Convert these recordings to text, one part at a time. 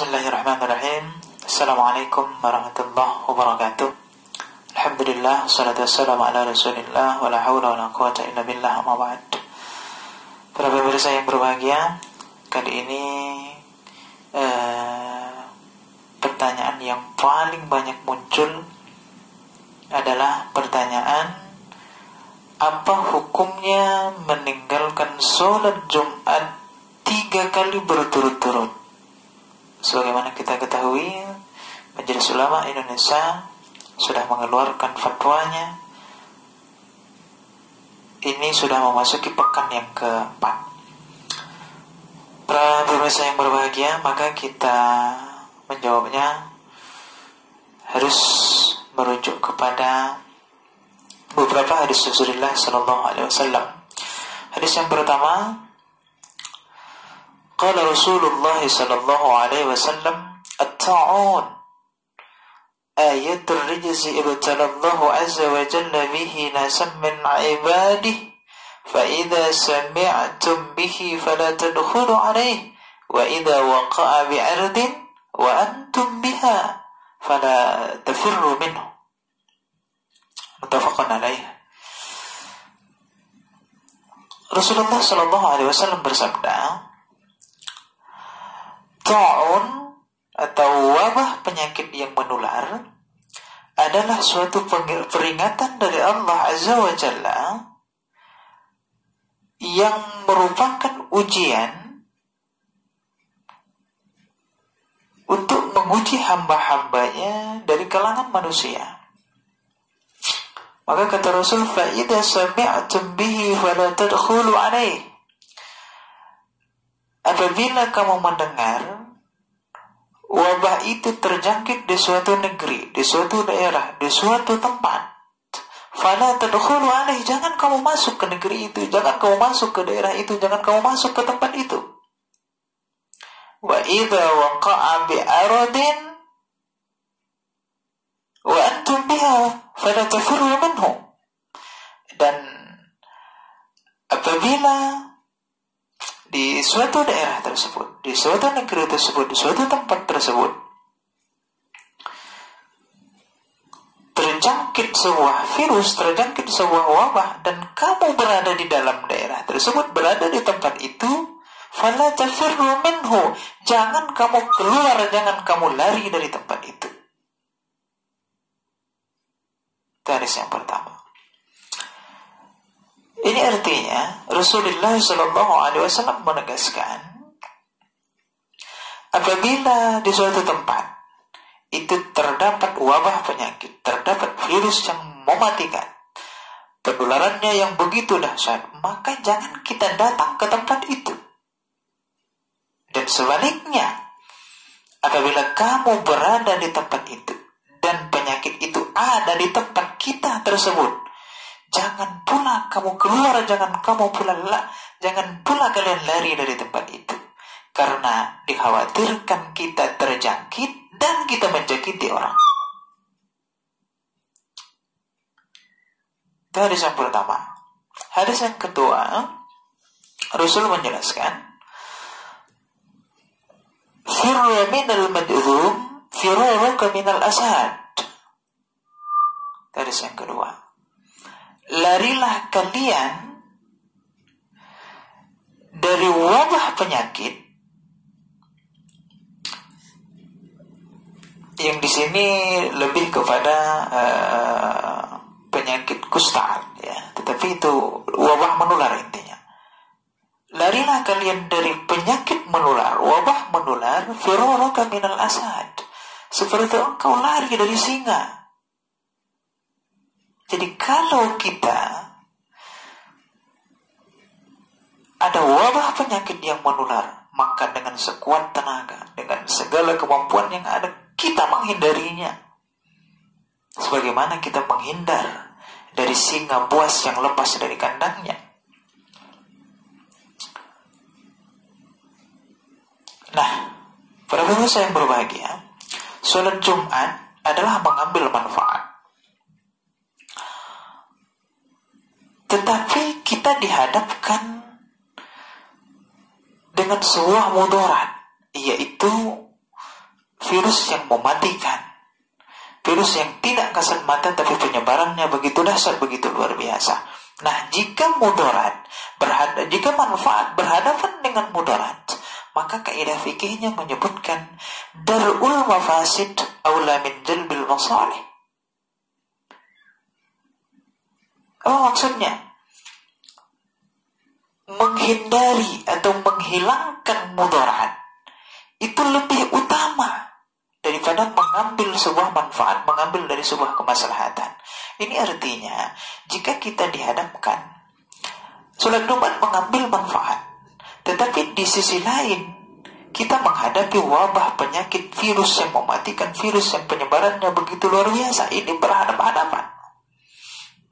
Bismillahirrahmanirrahim. Assalamualaikum warahmatullahi wabarakatuh. Alhamdulillah, salatu wassalamu ala rasulillah, wa la hawla wa la quwata illa billah, amma ba'd. Para pemirsa yang berbahagia, kali ini pertanyaan yang paling banyak muncul adalah pertanyaan, apa hukumnya meninggalkan sholat Jumat 3 kali berturut-turut? Sebagaimana kita ketahui, Majelis Ulama Indonesia sudah mengeluarkan fatwanya. Ini sudah memasuki pekan yang keempat. Para pemirsa yang berbahagia, maka kita menjawabnya harus merujuk kepada beberapa hadis Rasulullah sallallahu alaihi wasallam. Hadis yang pertama, qala Rasulullah sallallahu alaihi wasallam, at-ta'un ayatul rijzi ibtalallahu azza wa jalla bihi nasan min ibadihi fa idza sami'tum bihi fala tadkhulu alaihi wa idza waqa'a bi'ardin wa antum biha fala tafirru minhu. Muttafaqun alaih. Rasulullah sallallahu alaihi wasallam bersabda, ta'un atau wabah penyakit yang menular adalah suatu peringatan dari Allah Azza wa Jalla yang merupakan ujian untuk menguji hamba-hambanya dari kalangan manusia. Maka kata Rasul, fa idza sami'tum bihi fala tadkhulu alaihi, apabila kamu mendengar wabah itu terjangkit di suatu negeri, di suatu daerah, di suatu tempat, fala tadkhulu alaihi, jangan kamu masuk ke negeri itu, jangan kamu masuk ke daerah itu, jangan kamu masuk ke tempat itu. Wa idza waqa'a bi aradin wa antum biha fala tafirru minhu, dan apabila di suatu daerah tersebut, di suatu negeri tersebut, di suatu tempat tersebut terjangkit sebuah virus, terjangkit sebuah wabah, dan kamu berada di dalam daerah tersebut, berada di tempat itu, fala tafirru minhu, jangan kamu keluar, jangan kamu lari dari tempat itu. Itu hadis yang pertama. Ini artinya Rasulullah sallallahu alaihi wasallam menegaskan, apabila di suatu tempat itu terdapat wabah penyakit, terdapat virus yang mematikan, penularannya yang begitu dahsyat, maka jangan kita datang ke tempat itu. Dan sebaliknya, apabila kamu berada di tempat itu dan penyakit itu ada di tempat kita tersebut, jangan pula kamu keluar, jangan pula kalian lari dari tempat itu, karena dikhawatirkan kita terjangkit dan kita menjangkiti orang. Itu hadis yang pertama. Hadis yang kedua, Rasul menjelaskan, firra minal mad'um firruka minal asad. Hadis yang kedua, larilah kalian dari wabah penyakit, yang di sini lebih kepada penyakit kusta, ya, tetapi itu wabah menular intinya. Larilah kalian dari penyakit menular, wabah menular, firruka minal asad, seperti engkau lari dari singa. Jadi kalau kita ada wabah penyakit yang menular, maka dengan sekuat tenaga, dengan segala kemampuan yang ada, kita menghindarinya. Sebagaimana kita menghindar dari singa buas yang lepas dari kandangnya. Nah, para pemirsa yang berbahagia, sholat Jumat adalah mengambil manfaat. Tetapi kita dihadapkan dengan sebuah mudarat, yaitu virus yang mematikan, virus yang tidak kasat mata tapi penyebarannya begitu dahsyat, begitu luar biasa. Nah, jika jika manfaat berhadapan dengan mudarat, maka kaidah fikihnya menyebutkan darul mafasid aula min jalbil masalih. Apa maksudnya? Menghindari atau menghilangkan mudarat itu lebih utama daripada mengambil sebuah manfaat, mengambil dari sebuah kemaslahatan. Ini artinya, jika kita dihadapkan sholat Jumat mengambil manfaat, tetapi di sisi lain kita menghadapi wabah penyakit virus yang mematikan, virus yang penyebarannya begitu luar biasa, ini berhadapan-hadapan,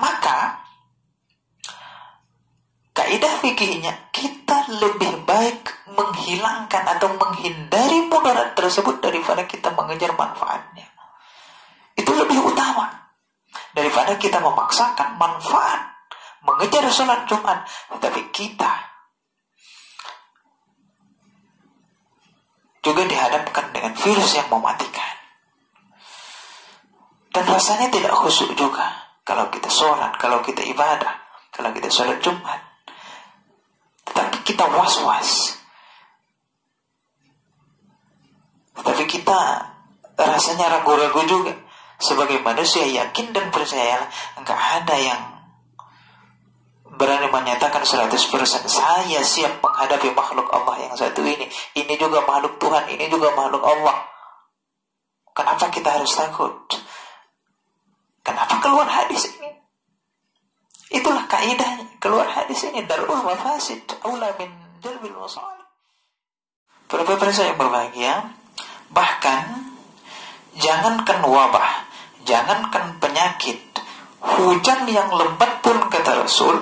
maka kaidah fikihnya kita lebih baik menghilangkan atau menghindari mudarat tersebut daripada kita mengejar manfaatnya. Itu lebih utama daripada kita memaksakan manfaat mengejar sholat Jumat, tetapi kita juga dihadapkan dengan virus yang mematikan. Dan rasanya tidak khusyuk juga kalau kita sholat, kalau kita ibadah, kalau kita sholat Jumat. Tetapi kita was-was. Tetapi kita rasanya ragu-ragu juga. Sebagai manusia yakin dan percaya, enggak ada yang berani menyatakan 100% saya siap menghadapi makhluk Allah yang satu ini. Ini juga makhluk Tuhan, ini juga makhluk Allah. Kenapa kita harus takut? Kenapa keluar hadis ini? Itulah kaidahnya. Keluar hadis ini darul mafasid aula min jalbil masalih. Para pemirsa yang berbahagia, bahkan jangankan wabah, jangankan penyakit, hujan yang lebat pun, kata Rasul,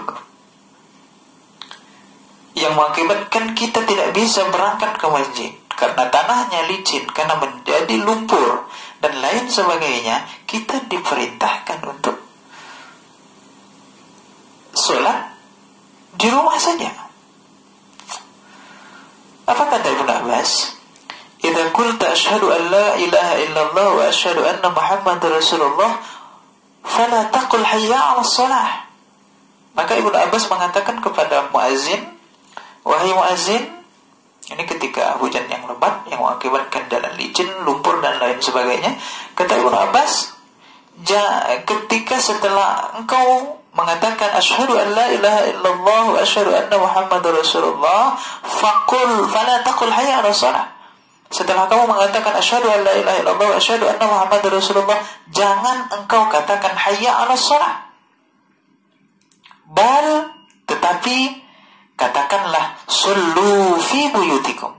yang mengakibatkan kita tidak bisa berangkat ke masjid karena tanahnya licin, karena menjadi lumpur dan lain sebagainya, kita diperintahkan untuk sholat di rumah saja. Apa kata Ibnu Abbas? Idza qulta asyhadu an la ilaha illallah wa asyhadu anna Muhammadar Rasulullah fala taqul hayya 'alas shalah. Maka Ibnu Abbas mengatakan kepada muazin, wahai muazin, ini ketika hujan yang lebat yang mengakibatkan jalan licin, lumpur dan lain sebagainya, kata Ibnu Abbas, ketika setelah engkau mengatakan asyhadu an la ilaha illallah wa asyhadu anna Muhammadar Rasulullah fala taqul hayya 'alas shalah. Setelah kamu mengatakan asyhadu an la ilaha illallah wa asyhadu anna Muhammadar Rasulullah, jangan engkau katakan hayya 'alas shalah. Tetapi katakanlah sallu fi buyutikum.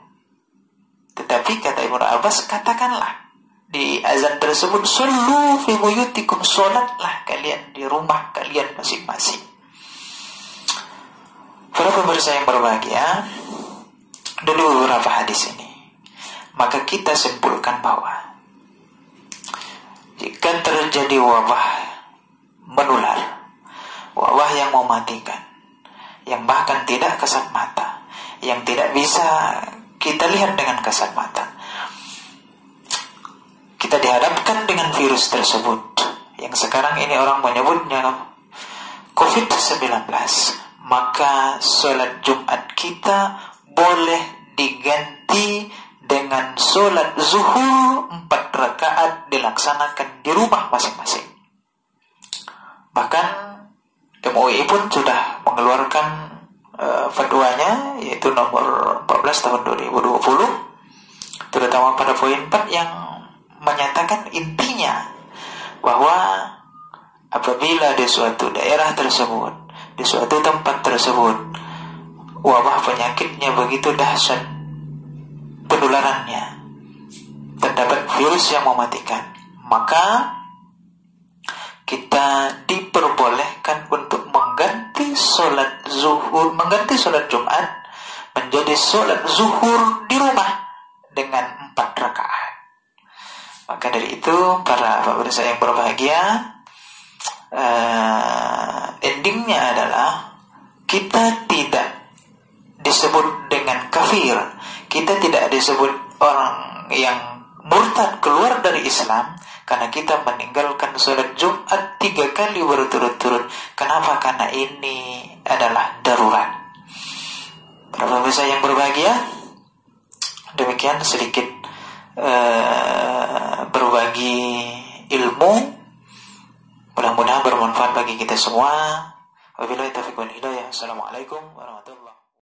Tetapi kata Ibnu Abbas, katakanlah di azan tersebut, sallu fi buyutikum, salatlah kalian di rumah kalian masing-masing. Para pemirsa yang berbahagia, dari beberapa hadis ini, maka kita simpulkan bahwa jika terjadi wabah menular, wabah yang mematikan, yang bahkan tidak kasat mata, yang tidak bisa kita lihat dengan kasat mata, kita dihadapkan dengan virus tersebut, yang sekarang ini orang menyebutnya COVID-19, maka sholat Jumat kita boleh diganti dengan sholat zuhur 4 rakaat dilaksanakan di rumah masing-masing. Bahkan MUI pun sudah mengeluarkan fatwanya, yaitu nomor 14 tahun 2020, terutama pada poin 4 yang menyatakan intinya bahwa apabila di suatu daerah tersebut, di suatu tempat tersebut, wabah penyakitnya begitu dahsyat penularannya, terdapat virus yang mematikan, maka kita diperbolehkan untuk mengganti sholat zuhur, mengganti sholat Jumat menjadi sholat zuhur di rumah dengan 4 rakaat. Maka dari itu, para pemirsa yang berbahagia, endingnya adalah kita tidak disebut dengan kafir, kita tidak disebut orang yang murtad keluar dari Islam karena kita meninggalkan sholat Jumat 3 kali berturut-turut. Kenapa? Karena ini adalah darurat. Para pemirsa yang berbahagia, demikian sedikit berbagi ilmu, mudah-mudahan bermanfaat bagi kita semua. Wabillahi taufiq wal hidayah. Assalamualaikum warahmatullahi wabarakatuh.